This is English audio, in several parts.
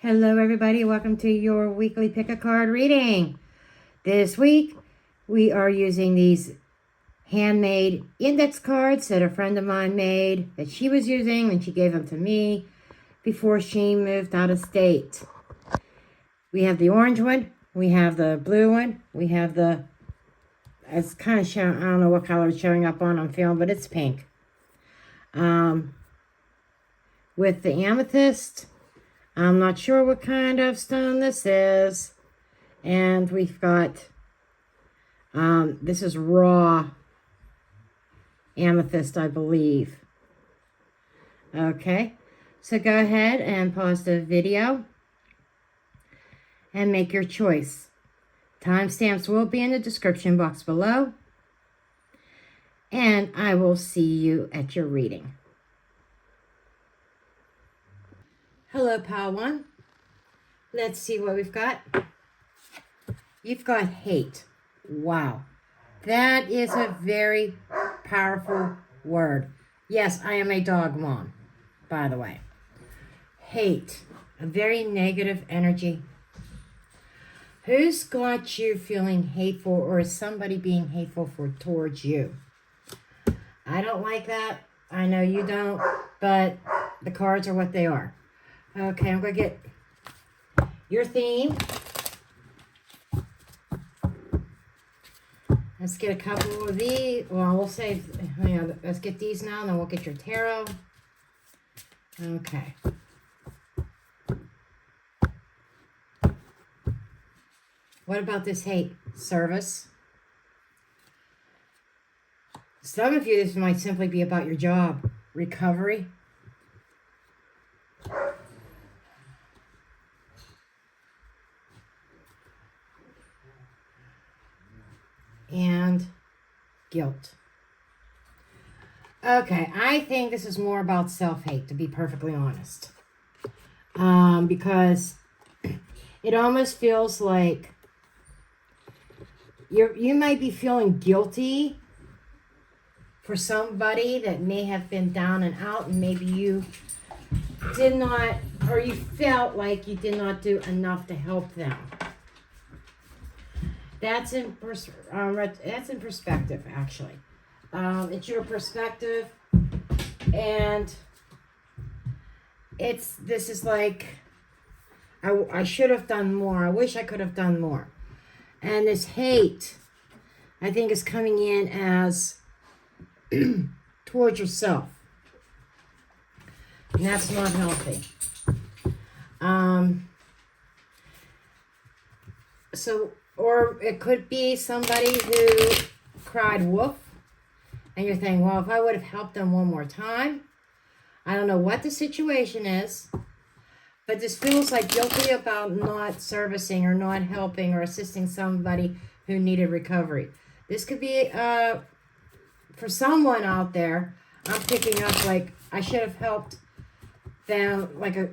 Hello everybody, welcome to your weekly pick a card reading. This week we are using these handmade index cards that a friend of mine made that she was using and she gave them to me before she moved out of state. We have the orange one, we have the blue one, we have the, it's kind of showing, I don't know what color it's showing up on film, but it's pink. With the amethyst, I'm not sure what kind of stone this is. And we've got, this is raw amethyst, I believe. Okay, so go ahead and pause the video and make your choice. Timestamps will be in the description box below. And I will see you at your reading. Hello, Pile 1. Let's see what we've got. You've got hate. Wow. That is a very powerful word. Yes, I am a dog mom, by the way. Hate. A very negative energy. Who's got you feeling hateful, or is somebody being hateful towards you? I don't like that. I know you don't, but the cards are what they are. Okay, I'm going to get your theme. Let's get a couple of these. Well, we'll save, let's get these now, and then we'll get your tarot. Okay. What about this hate? Service. Some of you, this might simply be about your job. Recovery. And guilt. Okay, I think this is more about self-hate, to be perfectly honest. Because it almost feels like you might be feeling guilty for somebody that may have been down and out, and maybe you did not, or you felt like you did not do enough to help them. That's in perspective, actually. It's your perspective, and this is like, I should have done more. I wish I could have done more. And this hate, I think, is coming in as towards yourself. And that's not healthy. Or it could be somebody who cried wolf, and you're thinking, well, if I would have helped them one more time. I don't know what the situation is, but this feels like guilty about not servicing or not helping or assisting somebody who needed recovery. This could be, for someone out there, I'm picking up like, I should have helped them, like a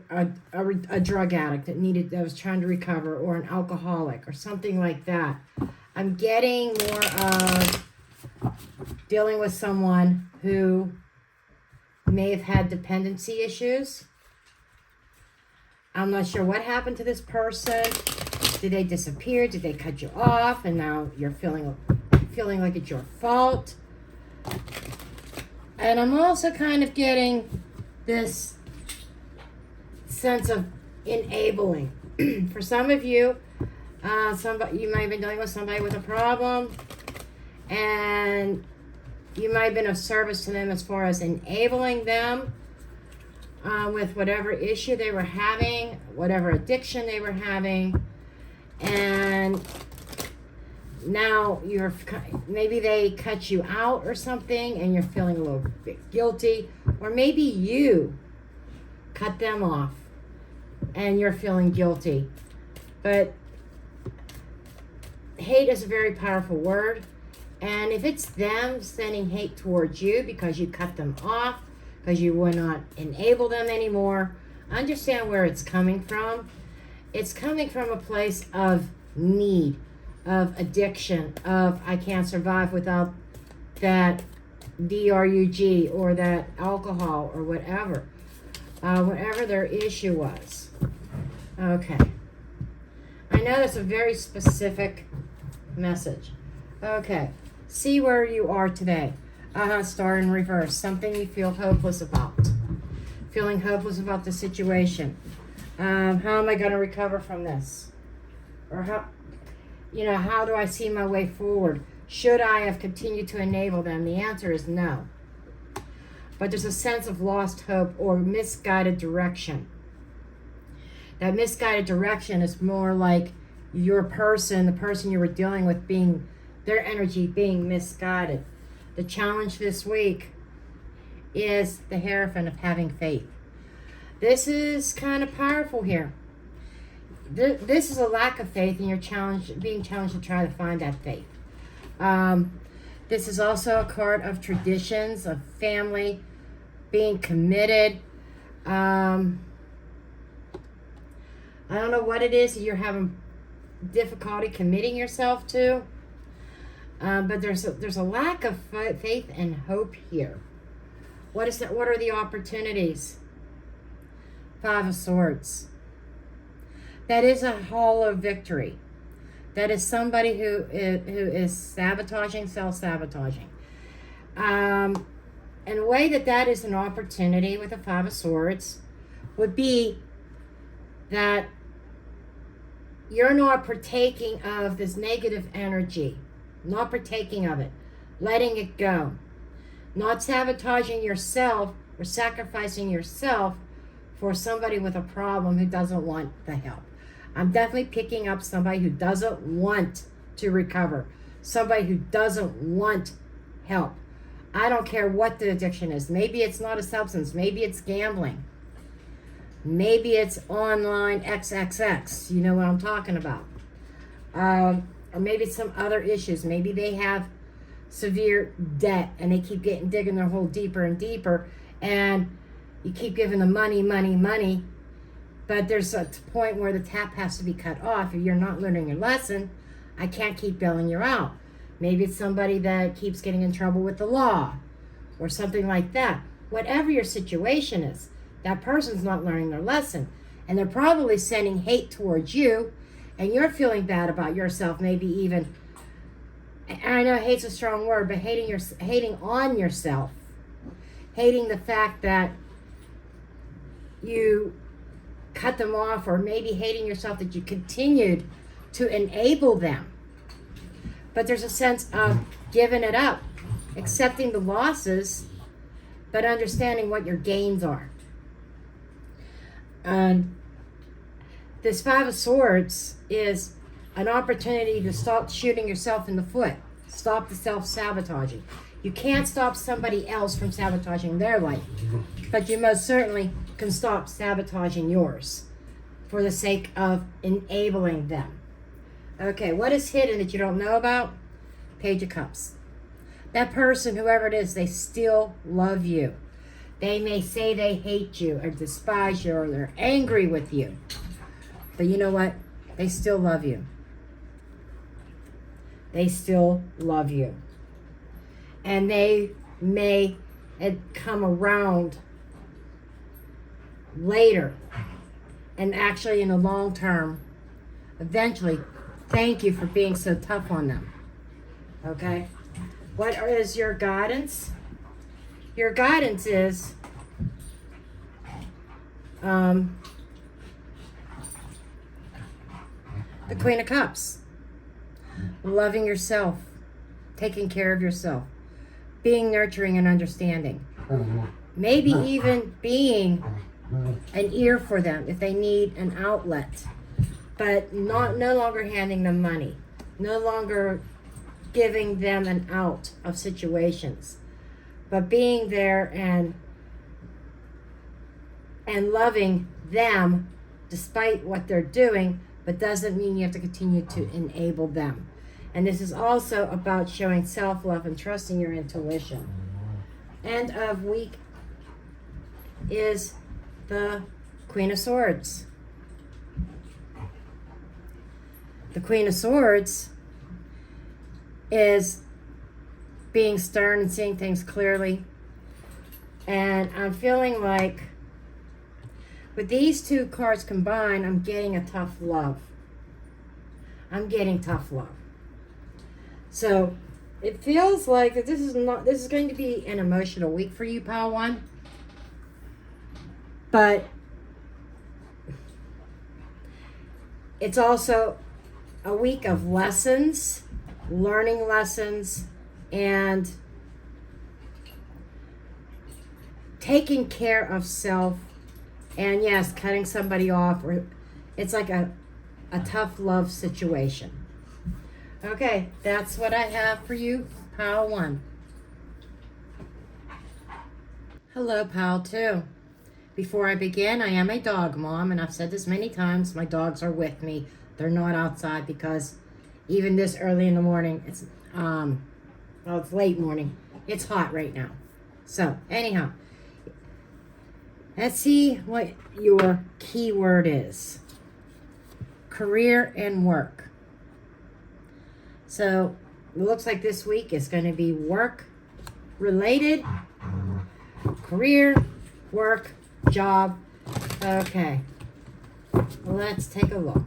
drug addict that was trying to recover, or an alcoholic or something like that. I'm getting more of dealing with someone who may have had dependency issues. I'm not sure what happened to this person. Did they disappear? Did they cut you off? And now you're feeling like it's your fault. And I'm also kind of getting this sense of enabling. For some of you, you might have been dealing with somebody with a problem, and you might have been of service to them as far as enabling them with whatever issue they were having, whatever addiction they were having, and now maybe they cut you out or something, and you're feeling a little bit guilty, or maybe you cut them off and you're feeling guilty. But hate is a very powerful word, and if it's them sending hate towards you because you cut them off, because you will not enable them anymore, understand where it's coming from. It's coming from a place of need, of addiction, of I can't survive without that drug or that alcohol or whatever their issue was. Okay. I know that's a very specific message. Okay. See where you are today. Star in reverse. Something you feel hopeless about. Feeling hopeless about the situation. How am I going to recover from this? Or how do I see my way forward? Should I have continued to enable them? The answer is no. But there's a sense of lost hope or misguided direction. That misguided direction is more like your person, the person you were dealing with, being, their energy being misguided. The challenge this week is the Hierophant of having faith. This is kind of powerful here. This is a lack of faith, and you're being challenged to try to find that faith. This is also a card of traditions, of family, being committed. I don't know what it is you're having difficulty committing yourself to, but there's a lack of faith and hope here. What is that? What are the opportunities? Five of Swords. That is a hollow victory. That is somebody who is sabotaging, self-sabotaging. And a way that is an opportunity with the Five of Swords would be that you're not partaking of this negative energy, not partaking of it, letting it go, not sabotaging yourself or sacrificing yourself for somebody with a problem who doesn't want the help. I'm definitely picking up somebody who doesn't want to recover, somebody who doesn't want help. I don't care what the addiction is. Maybe it's not a substance. Maybe it's gambling. Maybe it's online XXX. You know what I'm talking about. Or maybe it's some other issues. Maybe they have severe debt and they keep digging their hole deeper and deeper, and you keep giving them money, but there's a point where the tap has to be cut off. If you're not learning your lesson, I can't keep bailing you out. Maybe it's somebody that keeps getting in trouble with the law or something like that. Whatever your situation is, that person's not learning their lesson, and they're probably sending hate towards you, and you're feeling bad about yourself. Maybe even, I know hate's a strong word, but hating on yourself, hating the fact that you cut them off, or maybe hating yourself that you continued to enable them. But there's a sense of giving it up, accepting the losses, but understanding what your gains are. And this Five of Swords is an opportunity to stop shooting yourself in the foot. Stop the self-sabotaging. You can't stop somebody else from sabotaging their life, but you most certainly can stop sabotaging yours for the sake of enabling them. Okay, what is hidden that you don't know about? Page of Cups. That person, whoever it is, they still love you. They may say they hate you or despise you or they're angry with you. But you know what? They still love you. They still love you. And they may come around later and actually in the long term, eventually, thank you for being so tough on them. Okay? What is your guidance? Your guidance is the Queen of Cups. Loving yourself. Taking care of yourself. Being nurturing and understanding. Maybe even being an ear for them if they need an outlet. But no longer handing them money. No longer giving them an out of situations. But being there and loving them despite what they're doing, but doesn't mean you have to continue to enable them. And this is also about showing self-love and trusting your intuition. End of week is the Queen of Swords. The Queen of Swords is being stern and seeing things clearly. And I'm feeling like With these two cards combined, I'm getting a tough love. I'm getting tough love. So it feels like that this is going to be an emotional week for you, Pile 1. But it's also a week of lessons, learning lessons, and taking care of self. And yes, cutting somebody off, or it's like a tough love situation. Okay, that's what I have for you, Pile 1. Hello, Pile 2. Before I begin, I am a dog mom, and I've said this many times, my dogs are with me. They're not outside because even this early in the morning, it's late morning. It's hot right now. So, anyhow, let's see what your keyword is. Career and work. So, it looks like this week is going to be work related. Career, work, job. Okay. Let's take a look.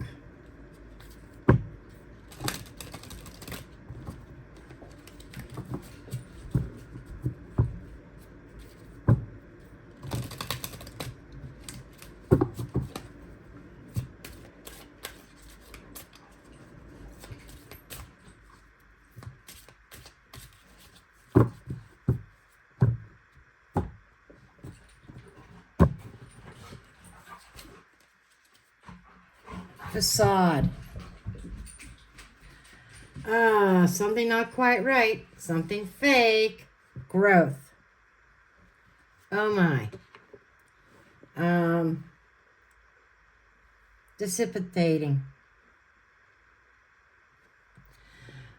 Facade. Something not quite right. Something fake. Growth. Oh my. Dissipating.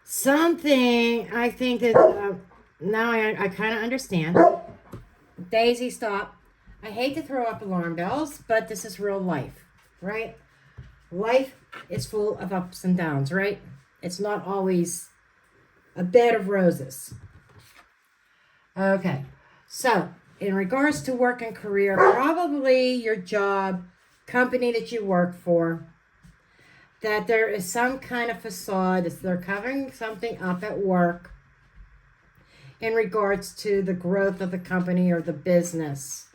Something, I think that, now I kind of understand. Daisy, stop. I hate to throw up alarm bells, but this is real life, right? Life is full of ups and downs, right? It's not always a bed of roses. Okay, so in regards to work and career, probably your job, company that you work for, that there is some kind of facade, that they're covering something up at work in regards to the growth of the company or the business.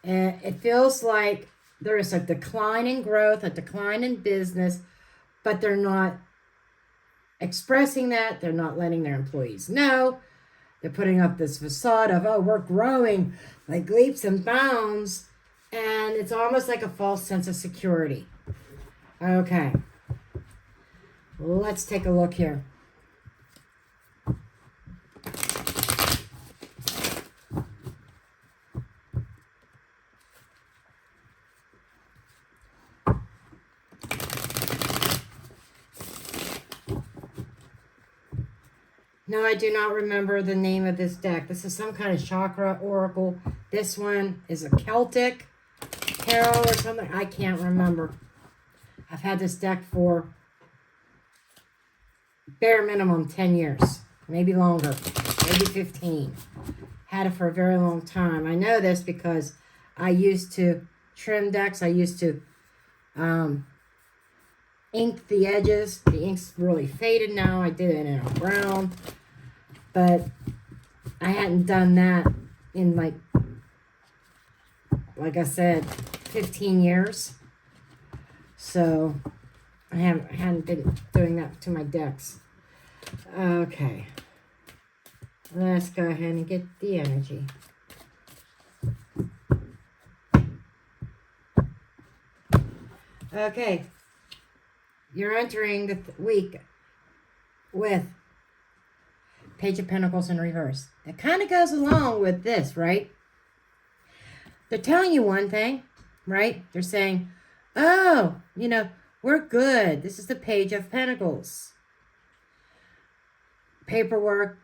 And it feels like there is a decline in growth, a decline in business, but they're not expressing that. They're not letting their employees know. They're putting up this facade of, oh, we're growing like leaps and bounds. And it's almost like a false sense of security. Okay. Let's take a look here. No, I do not remember the name of this deck. This is some kind of chakra oracle. This one is a Celtic tarot or something. I can't remember. I've had this deck for bare minimum 10 years. Maybe longer. Maybe 15. Had it for a very long time. I know this because I used to trim decks. I used to ink the edges. The ink's really faded now. I did it in a brown. But I hadn't done that in like I said, 15 years. So I hadn't been doing that to my decks. Okay. Let's go ahead and get the energy. Okay. You're entering the week with Page of Pentacles in reverse. It kind of goes along with this, right? They're telling you one thing, right? They're saying, oh, we're good. This is the Page of Pentacles. Paperwork,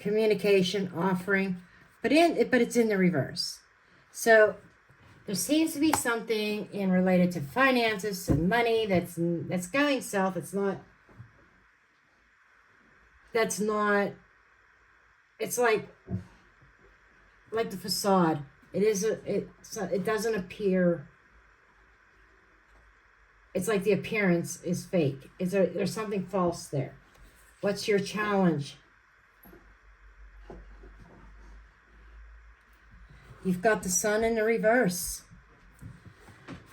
communication, offering, but it's in the reverse. So there seems to be something related to finances and money that's going south. It's like the facade. it doesn't appear. It's like the appearance is fake. There's something false there. What's your challenge? You've got the sun in the reverse.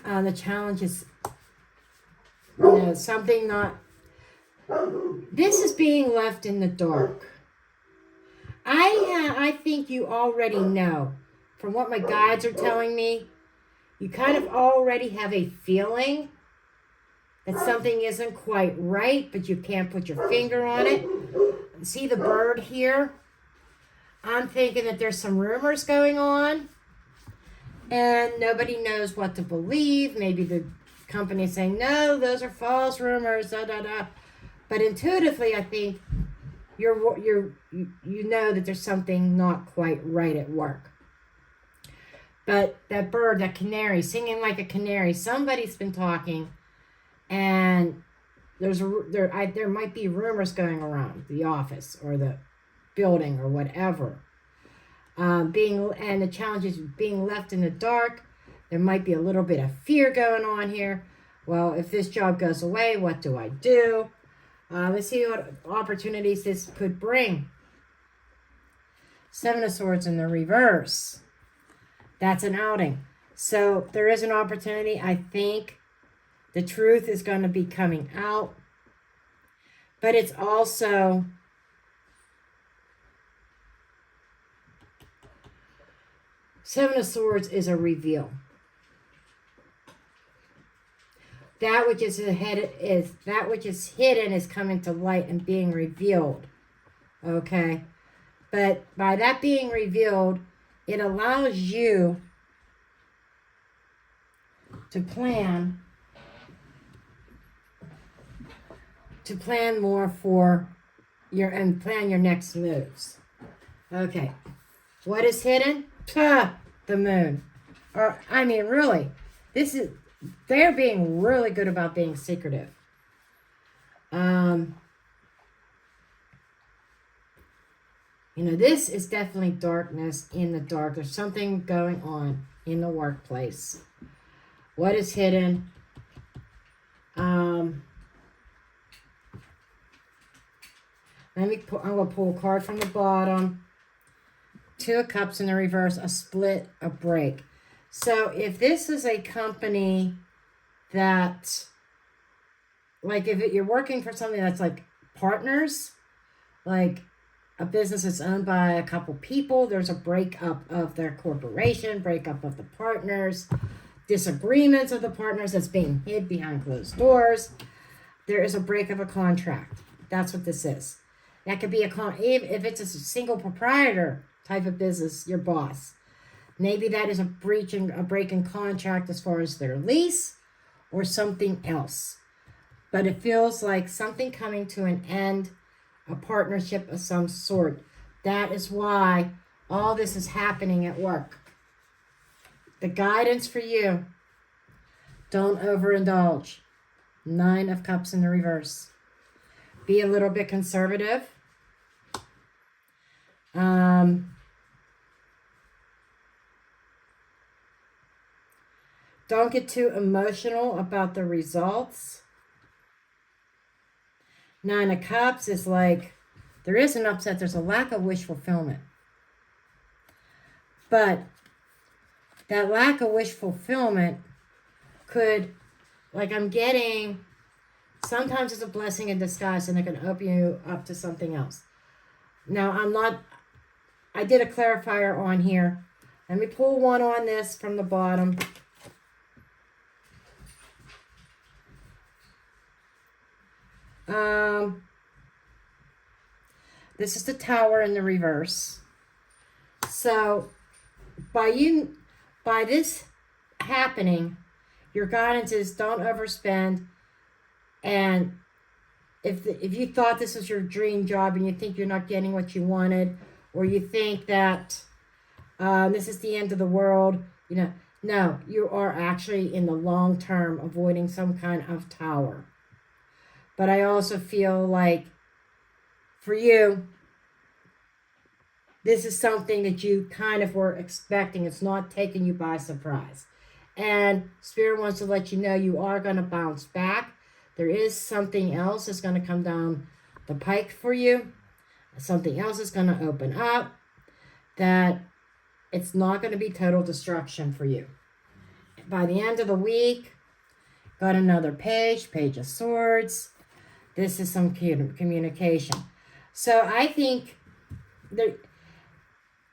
The challenge is, something not. This is being left in the dark. I think you already know, from what my guides are telling me, you kind of already have a feeling that something isn't quite right, but you can't put your finger on it. See the bird here? I'm thinking that there's some rumors going on, and nobody knows what to believe. Maybe the company is saying, no, those are false rumors, da da da. But intuitively, I think you know that there's something not quite right at work. But that bird, that canary, singing like a canary, somebody's been talking, and there might be rumors going around the office or the building or whatever. And the challenge is being left in the dark. There might be a little bit of fear going on here. Well, if this job goes away, what do I do? Let's see what opportunities this could bring. Seven of Swords in the reverse. That's an outing. So there is an opportunity. I think the truth is going to be coming out. But it's also Seven of Swords is a reveal. That which is hidden is coming to light and being revealed. Okay? But by that being revealed, it allows you to plan more for plan your next moves. Okay. What is hidden? The moon. Or, I mean, really, they're being really good about being secretive. This is definitely darkness in the dark. There's something going on in the workplace. What is hidden? I'm going to pull a card from the bottom. Two of Cups in the reverse, a split, a break. So if this is a company that, like if you're working for something that's like partners, like a business that's owned by a couple people, there's a breakup of their corporation, breakup of the partners, disagreements of the partners that's being hid behind closed doors. There is a break of a contract. That's what this is. That could be if it's a single proprietor type of business, your boss. Maybe that is a break in contract as far as their lease or something else. But it feels like something coming to an end, a partnership of some sort. That is why all this is happening at work. The guidance for you, don't overindulge. Nine of Cups in the reverse. Be a little bit conservative. Don't get too emotional about the results. Nine of Cups is like, there is an upset. There's a lack of wish fulfillment. But that lack of wish fulfillment could, like I'm getting, sometimes it's a blessing in disguise and it can open you up to something else. Now, I did a clarifier on here. Let me pull one on this from the bottom. This is the Tower in the reverse. So, by this happening, your guidance is don't overspend. And if you thought this was your dream job and you think you're not getting what you wanted, or you think that this is the end of the world, no, you are actually in the long term avoiding some kind of tower. But I also feel like for you, this is something that you kind of were expecting. It's not taking you by surprise. And Spirit wants to let you know you are going to bounce back. There is something else that's going to come down the pike for you. Something else is going to open up, that it's not going to be total destruction for you. By the end of the week, got another Page of Swords. This is some communication. So I think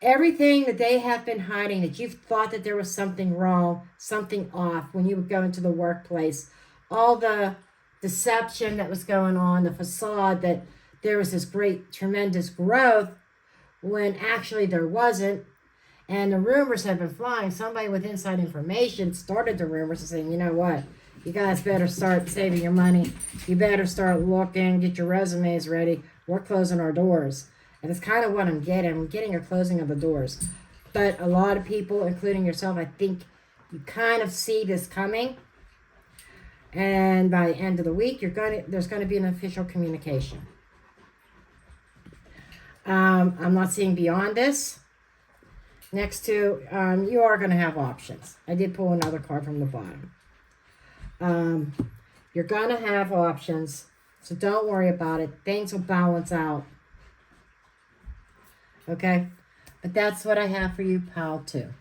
everything that they have been hiding, that you've thought that there was something wrong, something off when you would go into the workplace, all the deception that was going on, the facade that there was this great, tremendous growth when actually there wasn't. And the rumors have been flying. Somebody with inside information started the rumors and saying, you know what, you guys better start saving your money. You better start looking, get your resumes ready. We're closing our doors. And it's kind of what I'm getting. I'm getting a closing of the doors. But a lot of people, including yourself, I think you kind of see this coming. And by the end of the week, there's going to be an official communication. I'm not seeing beyond this. Next to, you are going to have options. I did pull another card from the bottom. You're going to have options, so don't worry about it. Things will balance out. Okay? But that's what I have for you, Pal 2.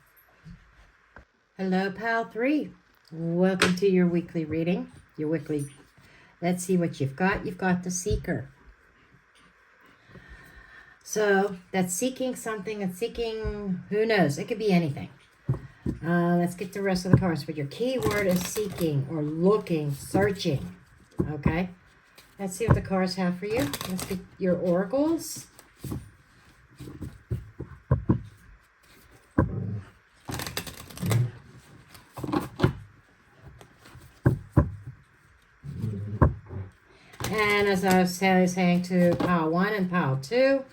Hello, Pal 3. Welcome to your weekly reading. Let's see what you've got. You've got the Seeker. So that's seeking something, it's seeking, who knows, it could be anything. Let's get the rest of the cards. But your key word is seeking or looking, searching. Okay. Let's see what the cards have for you. Let's get your oracles. And as I was saying to Pile 1 and Pile 2,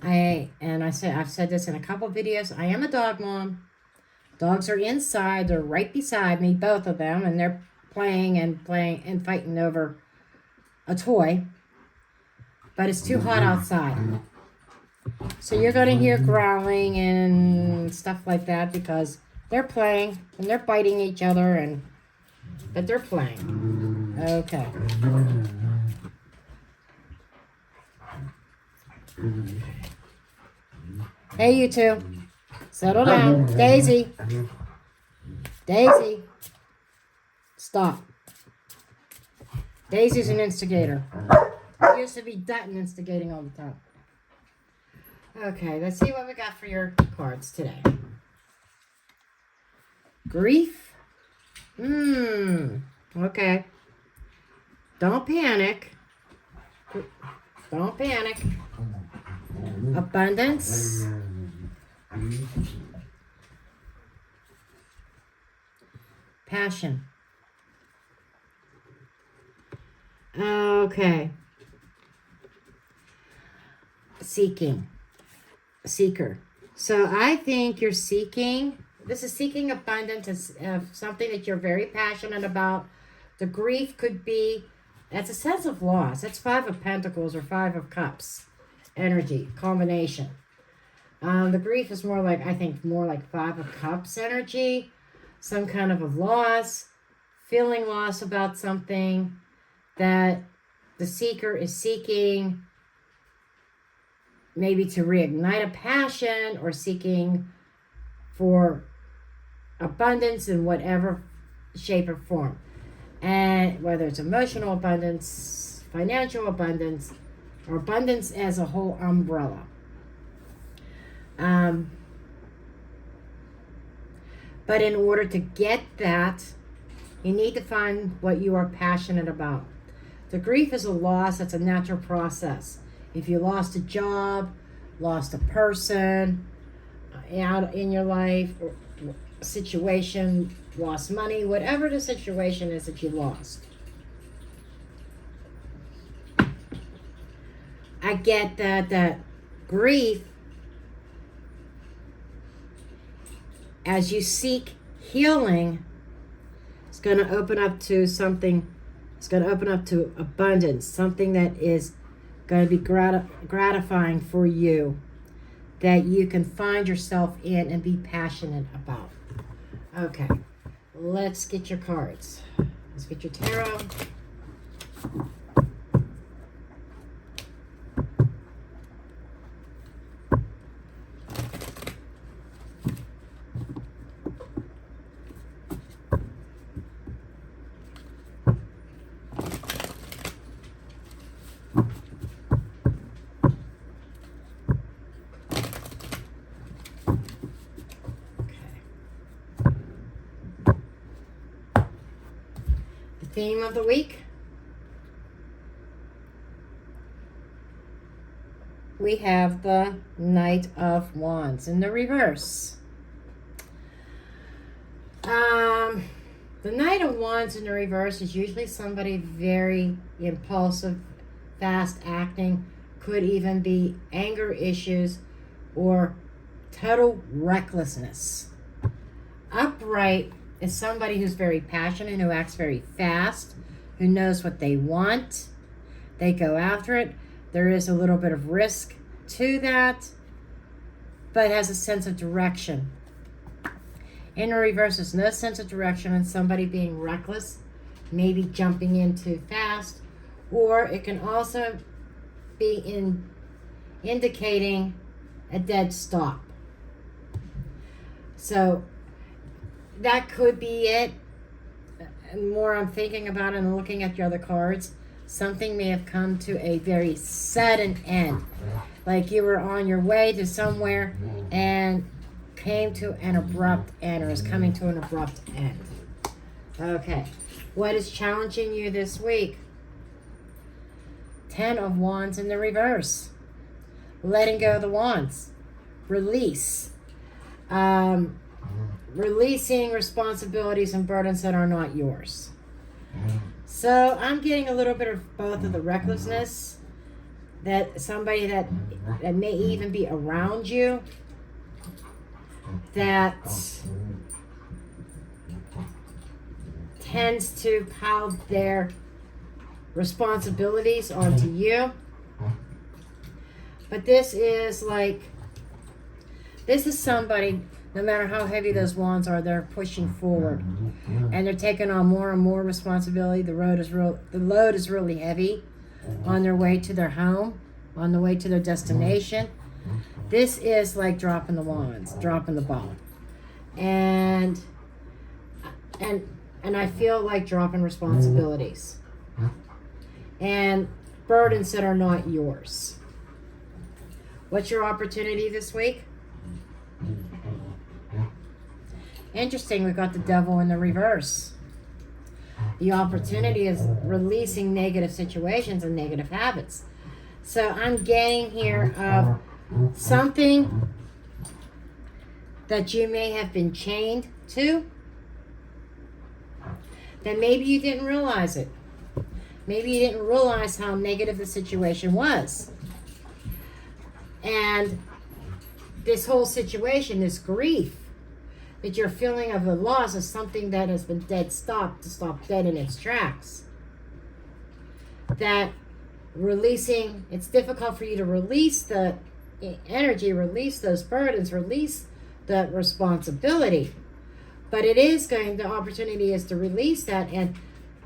I've said this in a couple videos, I am a dog mom. Dogs are inside, they're right beside me, both of them, and they're playing and fighting over a toy. But it's too hot outside. So you're going to hear growling and stuff like that because they're playing and they're biting each other, but they're playing. Okay. Hey, you two. Settle down. Daisy. Daisy. Stop. Daisy's an instigator. She used to be Dutton instigating all the time. Okay, let's see what we got for your cards today. Grief. Okay. Don't panic. Don't panic. Abundance. Passion. Okay. Seeking. Seeker. So I think you're seeking, this is seeking abundance of something that you're very passionate about. The grief could be, that's a sense of loss. That's 5 of Pentacles or 5 of Cups energy combination. The grief is more like, I think, more like 5 of Cups energy. Some kind of a loss, feeling loss about something that the seeker is seeking, maybe to reignite a passion or seeking for abundance in whatever shape or form. And whether it's emotional abundance, financial abundance, or abundance as a whole umbrella. But in order to get that, you need to find what you are passionate about. The grief is a loss. That's a natural process. If you lost a job, lost a person out in your life, or situation, lost money, whatever the situation is that you lost. I get that grief, as you seek healing, it's going to open up to something, it's going to open up to abundance, something that is going to be gratifying for you, that you can find yourself in and be passionate about. Okay, let's get your cards. Let's get your tarot. Theme of the week, we have the Knight of Wands in the reverse. The Knight of Wands in the reverse is usually somebody very impulsive, fast acting, could even be anger issues or total recklessness. Upright is somebody who's very passionate, who acts very fast, who knows what they want. They go after it. There is a little bit of risk to that, but has a sense of direction. In the reverse, there's no sense of direction and somebody being reckless, maybe jumping in too fast, or it can also be indicating a dead stop. So that could be it. And more I'm thinking about it and looking at your other cards, something may have come to a very sudden end. Like you were on your way to somewhere and came to an abrupt end, or is coming to an abrupt end. Okay. What is challenging you this week? 10 of Wands in the reverse. Letting go of the wands. Release. Releasing responsibilities and burdens that are not yours. So I'm getting a little bit of both of the recklessness, that somebody that may even be around you that tends to pile their responsibilities onto you. But this is somebody, no matter how heavy those wands are, they're pushing forward and they're taking on more and more responsibility. The load is really heavy on their way to their home, on the way to their destination. This is like dropping the wands, dropping the ball. And I feel like dropping responsibilities and burdens that are not yours. What's your opportunity this week? Interesting, we've got the Devil in the reverse. The opportunity is releasing negative situations and negative habits. So I'm getting here of something that you may have been chained to, that maybe you didn't realize it. Maybe you didn't realize how negative the situation was. And this whole situation, this grief that you're feeling of the loss, is something that has been stopped dead in its tracks. That releasing, it's difficult for you to release the energy, release those burdens, release the responsibility. But the opportunity is to release that, and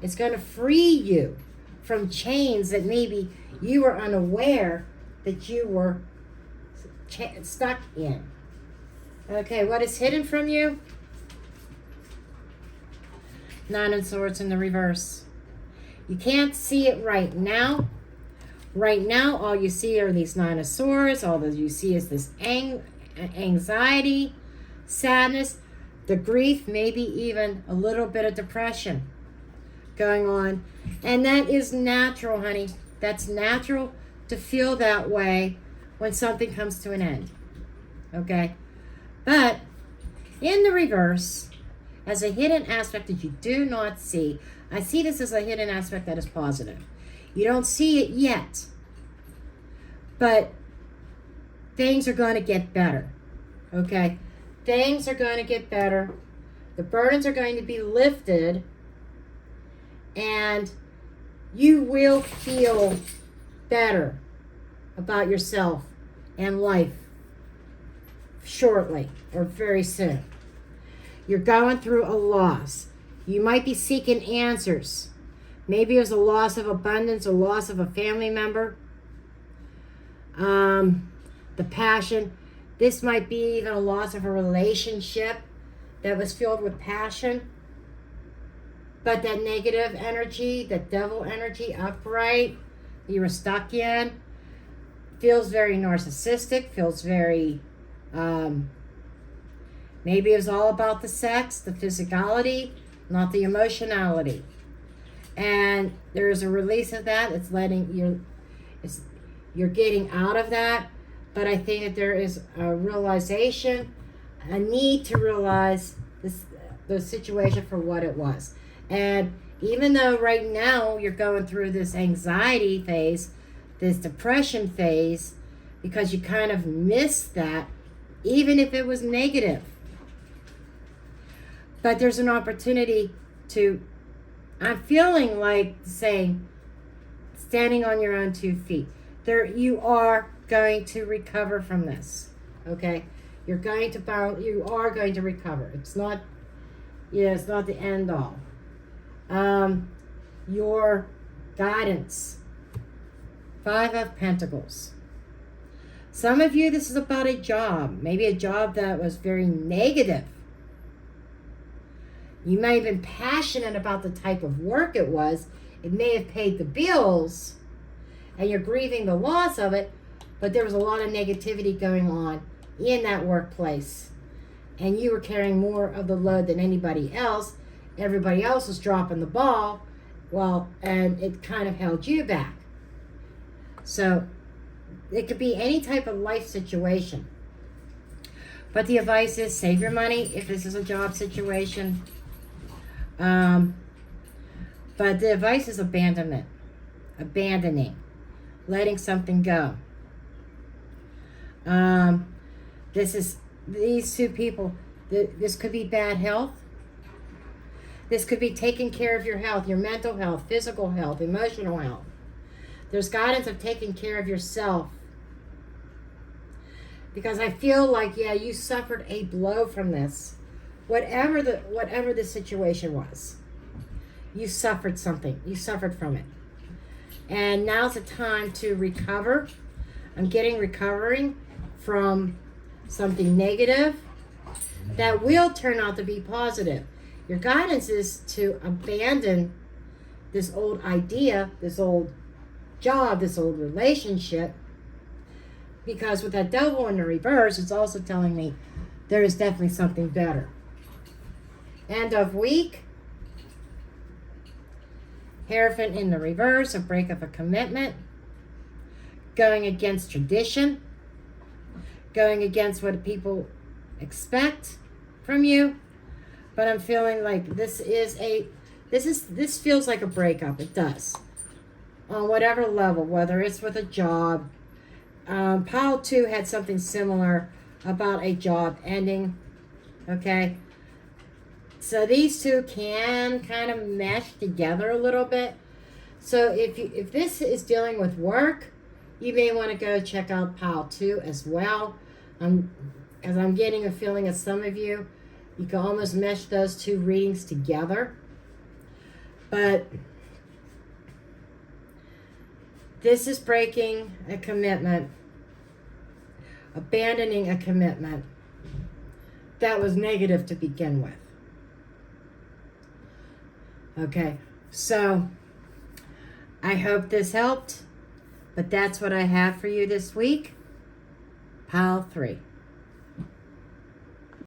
it's going to free you from chains that maybe you were unaware that you were stuck in. Okay, what is hidden from you? Nine of Swords in the reverse. You can't see it right now. Right now, all you see are these Nine of Swords. All that you see is this anxiety, sadness, the grief, maybe even a little bit of depression going on. And that is natural, honey. That's natural to feel that way when something comes to an end. Okay? But in the reverse, as a hidden aspect that you do not see, I see this as a hidden aspect that is positive. You don't see it yet, but things are going to get better. Okay? Things are going to get better. The burdens are going to be lifted, and you will feel better about yourself and life. shortly or very soon. You're going through a loss. You might be seeking answers. Maybe it was a loss of abundance, a loss of a family member. The passion. This might be even a loss of a relationship that was filled with passion. But that negative energy, that devil energy, upright, you were stuck in, feels very narcissistic, feels very, maybe it was all about the sex, the physicality, not the emotionality. And there's a release of that. It's letting you're getting out of that. But I think that there is a realization, a need to realize the situation for what it was. And even though right now you're going through this anxiety phase, this depression phase, because you kind of missed that, even if it was negative. But there's an opportunity to, I'm feeling like saying, standing on your own 2 feet. There, you are going to recover from this. Okay? You are going to recover. It's not, it's not the end all. Your guidance. 5 of Pentacles. Some of you, this is about a job. Maybe a job that was very negative. You may have been passionate about the type of work it was. It may have paid the bills, and you're grieving the loss of it, but there was a lot of negativity going on in that workplace. And you were carrying more of the load than anybody else. Everybody else was dropping the ball. Well, and it kind of held you back. So it could be any type of life situation. But the advice is save your money if this is a job situation. But the advice is abandonment. Abandoning. Letting something go. These 2 people, this could be bad health. This could be taking care of your health, your mental health, physical health, emotional health. There's guidance of taking care of yourself. Because I feel like, you suffered a blow from this. Whatever the situation was. You suffered something. You suffered from it. And now's the time to recover. I'm getting recovering from something negative that will turn out to be positive. Your guidance is to abandon this old idea, this old job, this old relationship, because with that devil in the reverse, it's also telling me there is definitely something better. End of week. Hierophant in the reverse, a break of a commitment. Going against tradition. Going against what people expect from you. But I'm feeling like this feels like a breakup. It does. On whatever level, whether it's with a job. Pile 2 had something similar about a job ending. Okay. So these 2 can kind of mesh together a little bit. So if this is dealing with work, you may want to go check out Pile 2 as well. As I'm getting a feeling of some of you, you can almost mesh those 2 readings together. But this is breaking a commitment, abandoning a commitment that was negative to begin with. Okay, so I hope this helped, but that's what I have for you this week. Pile 3.